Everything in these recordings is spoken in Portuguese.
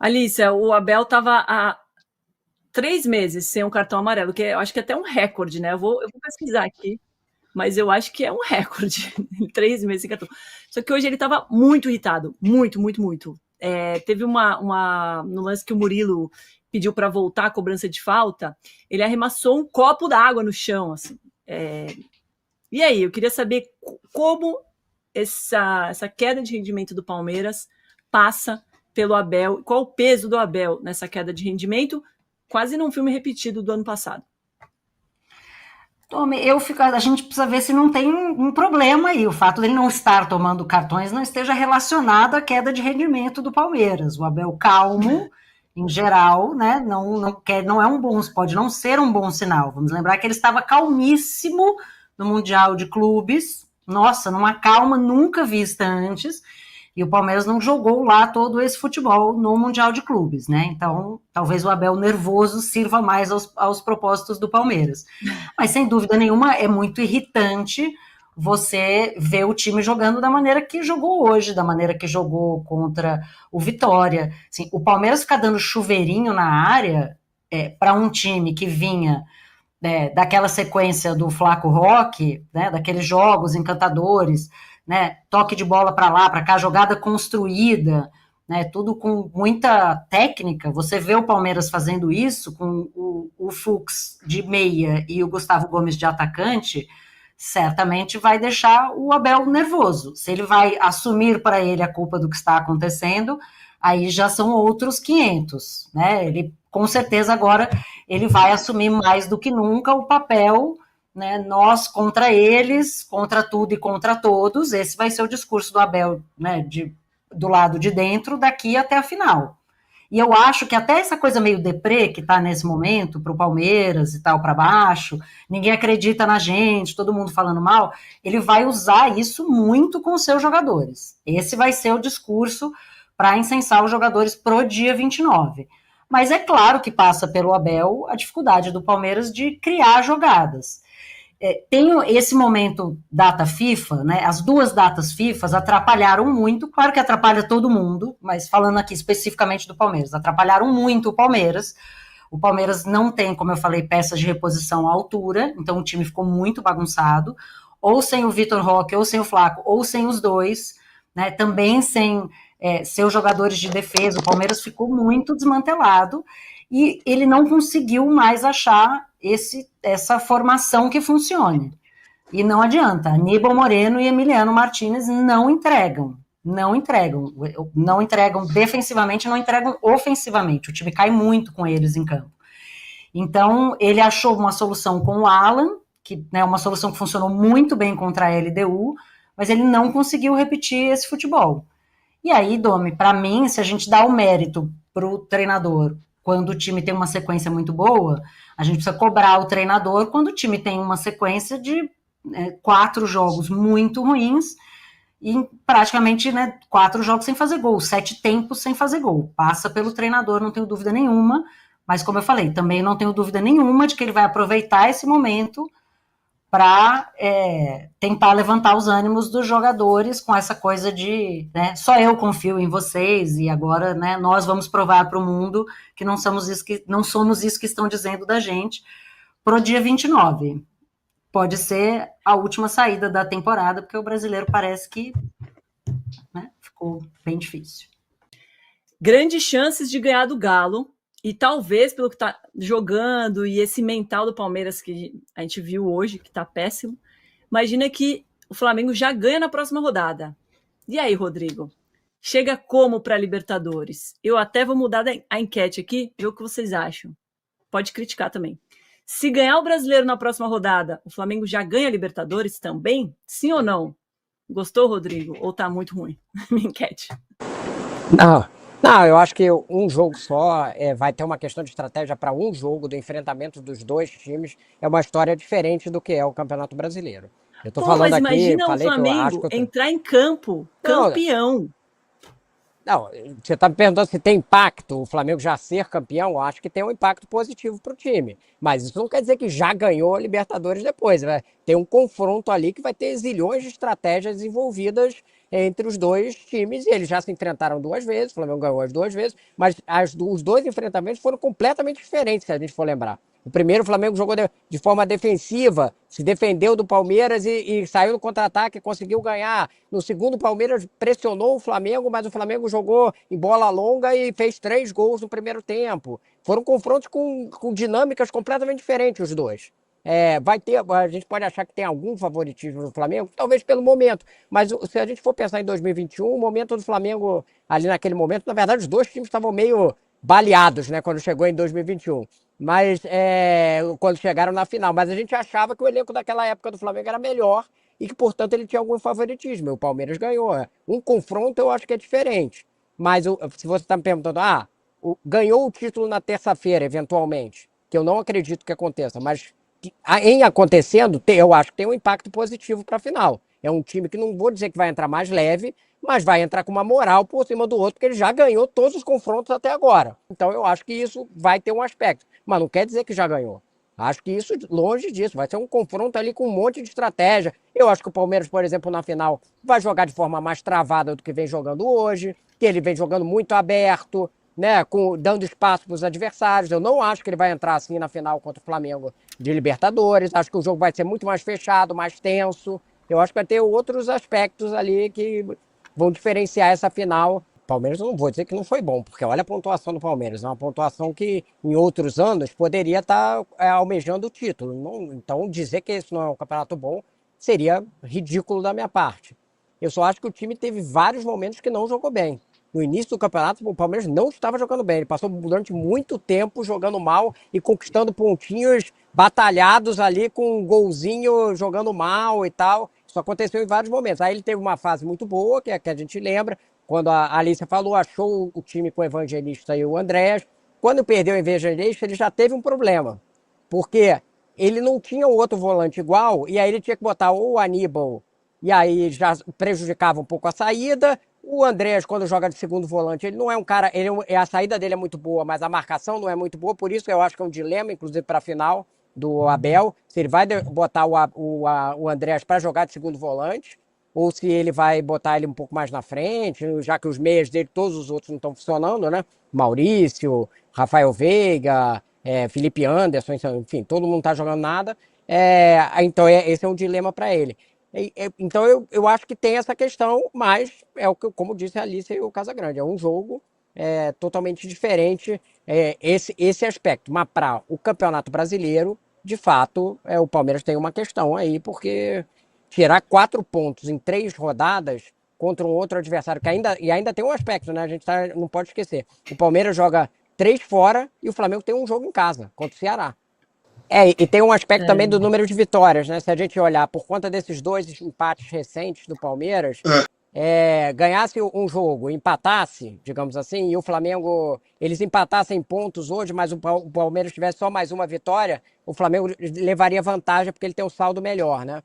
Alicia, o Abel estava há 3 meses sem um cartão amarelo, que eu acho que é até um recorde, né? Eu vou pesquisar aqui, mas eu acho que é um recorde. 3 meses sem cartão. Só que hoje ele estava muito irritado. Muito, muito, muito. Teve no lance que o Murilo pediu para voltar a cobrança de falta, ele arremessou um copo d'água no chão, assim. E aí, eu queria saber como essa queda de rendimento do Palmeiras passa pelo Abel, qual o peso do Abel nessa queda de rendimento, quase num filme repetido do ano passado. Tome, a gente precisa ver se não tem um problema aí. O fato dele não estar tomando cartões não esteja relacionado à queda de rendimento do Palmeiras. O Abel calmo, em geral, né? Não é um bom, pode não ser um bom sinal. Vamos lembrar que ele estava calmíssimo no Mundial de Clubes. Nossa, numa calma nunca vista antes. E o Palmeiras não jogou lá todo esse futebol no Mundial de Clubes, né? Então, talvez o Abel nervoso sirva mais aos propósitos do Palmeiras. Mas, sem dúvida nenhuma, é muito irritante você ver o time jogando da maneira que jogou hoje, da maneira que jogou contra o Vitória. Assim, o Palmeiras ficar dando chuveirinho na área para um time que vinha daquela sequência do Flaco Roque, né, daqueles jogos encantadores, né, toque de bola para lá, para cá, jogada construída, né, tudo com muita técnica. Você vê o Palmeiras fazendo isso com o Fux de meia e o Gustavo Gomes de atacante, certamente vai deixar o Abel nervoso. Se ele vai assumir para ele a culpa do que está acontecendo, aí já são outros 500, né? Ele com certeza agora ele vai assumir mais do que nunca o papel, né? Nós contra eles, contra tudo e contra todos. Esse vai ser o discurso do Abel, né? Do lado de dentro, daqui até a final. E eu acho que até essa coisa meio deprê que está nesse momento, para o Palmeiras e tal, para baixo, ninguém acredita na gente, todo mundo falando mal, ele vai usar isso muito com os seus jogadores. Esse vai ser o discurso para incensar os jogadores pro dia 29. Mas é claro que passa pelo Abel a dificuldade do Palmeiras de criar jogadas. Tem esse momento data FIFA, né? As duas datas FIFA atrapalharam muito, claro que atrapalha todo mundo, mas falando aqui especificamente do Palmeiras, atrapalharam muito o Palmeiras. O Palmeiras não tem, como eu falei, peças de reposição à altura, então o time ficou muito bagunçado, ou sem o Vitor Roque, ou sem o Flaco, ou sem os dois, né? Também sem seus jogadores de defesa. O Palmeiras ficou muito desmantelado e ele não conseguiu mais achar essa formação que funcione. E não adianta. Aníbal Moreno e Emiliano Martinez não entregam. Não entregam. Não entregam defensivamente, não entregam ofensivamente. O time cai muito com eles em campo. Então, ele achou uma solução com o Alan, que é uma solução que funcionou muito bem contra a LDU, mas ele não conseguiu repetir esse futebol. E aí, Domi, para mim, se a gente dá o mérito para o treinador quando o time tem uma sequência muito boa, a gente precisa cobrar o treinador quando o time tem uma sequência de 4 jogos muito ruins e praticamente 4 jogos sem fazer gol, 7 tempos sem fazer gol. Passa pelo treinador, não tenho dúvida nenhuma, mas como eu falei, também não tenho dúvida nenhuma de que ele vai aproveitar esse momento para tentar levantar os ânimos dos jogadores com essa coisa de só eu confio em vocês e agora nós vamos provar para o mundo que não somos isso que estão dizendo da gente pro dia 29. Pode ser a última saída da temporada, porque o brasileiro parece que ficou bem difícil. Grandes chances de ganhar do Galo, e talvez pelo que está jogando e esse mental do Palmeiras que a gente viu hoje, que está péssimo, imagina que o Flamengo já ganha na próxima rodada. E aí, Rodrigo? Chega como para a Libertadores? Eu até vou mudar a enquete aqui, ver o que vocês acham. Pode criticar também. Se ganhar o Brasileiro na próxima rodada, o Flamengo já ganha a Libertadores também? Sim ou não? Gostou, Rodrigo? Ou tá muito ruim? Minha enquete. Não, eu acho que um jogo só vai ter uma questão de estratégia para um jogo do enfrentamento dos dois times. É uma história diferente do que é o Campeonato Brasileiro. Eu tô falando mas aqui, imagina falei o Flamengo que eu acho que entrar em campo, campeão. Não, você está me perguntando se tem impacto o Flamengo já ser campeão. Eu acho que tem um impacto positivo para o time. Mas isso não quer dizer que já ganhou a Libertadores depois. Vai ter um confronto ali que vai ter zilhões de estratégias envolvidas entre os dois times, e eles já se enfrentaram 2 vezes, o Flamengo ganhou as 2 vezes, mas os 2 enfrentamentos foram completamente diferentes, se a gente for lembrar. O primeiro, o Flamengo jogou de forma defensiva, se defendeu do Palmeiras e saiu no contra-ataque, conseguiu ganhar. No segundo, o Palmeiras pressionou o Flamengo, mas o Flamengo jogou em bola longa e fez 3 gols no primeiro tempo. Foram confrontos com dinâmicas completamente diferentes, os dois. A gente pode achar que tem algum favoritismo no Flamengo, talvez pelo momento, mas se a gente for pensar em 2021, o momento do Flamengo, ali naquele momento, na verdade, os dois times estavam meio baleados, né, quando chegou em 2021. Mas quando chegaram na final, mas a gente achava que o elenco daquela época do Flamengo era melhor e que, portanto, ele tinha algum favoritismo. O Palmeiras ganhou. Um confronto eu acho que é diferente. Mas se você está me perguntando, ganhou o título na terça-feira, eventualmente, que eu não acredito que aconteça, mas em acontecendo, eu acho que tem um impacto positivo para a final. É um time que não vou dizer que vai entrar mais leve, mas vai entrar com uma moral por cima do outro, porque ele já ganhou todos os confrontos até agora. Então eu acho que isso vai ter um aspecto. Mas não quer dizer que já ganhou. Acho que isso, longe disso, vai ser um confronto ali com um monte de estratégia. Eu acho que o Palmeiras, por exemplo, na final, vai jogar de forma mais travada do que vem jogando hoje, que ele vem jogando muito aberto, né, dando espaço para os adversários. Eu não acho que ele vai entrar assim na final contra o Flamengo de Libertadores. Acho que o jogo vai ser muito mais fechado, mais tenso. Eu acho que vai ter outros aspectos ali que vão diferenciar essa final. O Palmeiras, eu não vou dizer que não foi bom, porque olha a pontuação do Palmeiras. É uma pontuação que em outros anos poderia estar almejando o título. Então dizer que esse não é um campeonato bom seria ridículo da minha parte. Eu só acho que o time teve vários momentos que não jogou bem. No início do campeonato, o Palmeiras não estava jogando bem. Ele passou durante muito tempo jogando mal e conquistando pontinhos batalhados ali com um golzinho, jogando mal e tal. Isso aconteceu em vários momentos. Aí ele teve uma fase muito boa, que é a que a gente lembra, quando a Alicia falou, achou o time com o Evangelista e o Andrés. Quando perdeu o Evangelista, ele já teve um problema, porque ele não tinha o outro volante igual, e aí ele tinha que botar ou o Aníbal, e aí já prejudicava um pouco a saída. O Andrés, quando joga de segundo volante, ele não é um cara. A saída dele é muito boa, mas a marcação não é muito boa. Por isso eu acho que é um dilema, inclusive, para a final do Abel. Se ele vai botar o Andrés para jogar de segundo volante, ou se ele vai botar ele um pouco mais na frente, já que os meias dele, todos os outros não estão funcionando, né? Maurício, Rafael Veiga, Felipe Anderson, enfim, todo mundo não está jogando nada. Então, esse é um dilema para ele. Então eu acho que tem essa questão, mas como disse a Alice e o Casagrande, é um jogo totalmente diferente esse aspecto. Mas para o Campeonato Brasileiro, de fato, o Palmeiras tem uma questão aí, porque tirar 4 pontos em 3 rodadas contra um outro adversário, que ainda tem um aspecto, né? A gente não pode esquecer. O Palmeiras joga 3 fora e o Flamengo tem um jogo em casa, contra o Ceará. E tem um aspecto também do número de vitórias, né? Se a gente olhar por conta desses 2 empates recentes do Palmeiras, ganhasse um jogo, empatasse, digamos assim, e o Flamengo, eles empatassem pontos hoje, mas o Palmeiras tivesse só mais uma vitória, o Flamengo levaria vantagem porque ele tem um saldo melhor, né?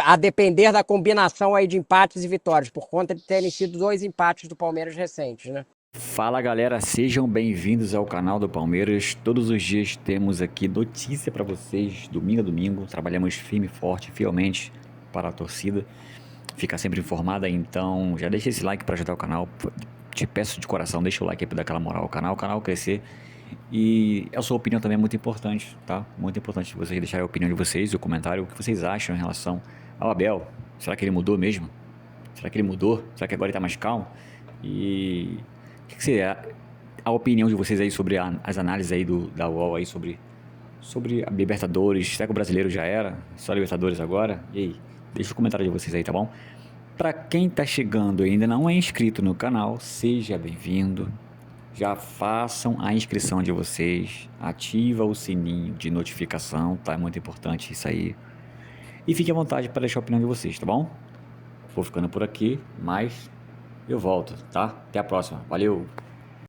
A depender da combinação aí de empates e vitórias, por conta de terem sido 2 empates do Palmeiras recentes, né? Fala galera, sejam bem-vindos ao canal do Palmeiras. Todos os dias temos aqui notícia para vocês, domingo a domingo. Trabalhamos firme e forte, fielmente para a torcida ficar sempre informada. Então já deixa esse like para ajudar o canal. Te peço de coração, deixa o like aí para dar aquela moral ao canal crescer. E a sua opinião também é muito importante, tá? Muito importante vocês deixarem a opinião de vocês, o comentário, o que vocês acham em relação ao Abel. Será que ele mudou mesmo? Será que ele mudou? Será que agora ele tá mais calmo? E o que seria a opinião de vocês aí sobre as análises aí da UOL aí sobre a Libertadores? Será que o brasileiro já era? Só Libertadores agora? E aí? Deixa o comentário de vocês aí, tá bom? Pra quem tá chegando e ainda não é inscrito no canal, seja bem-vindo. Já façam a inscrição de vocês. Ativa o sininho de notificação, tá? É muito importante isso aí. E fique à vontade para deixar a opinião de vocês, tá bom? Vou ficando por aqui, mas eu volto, tá? Até a próxima. Valeu!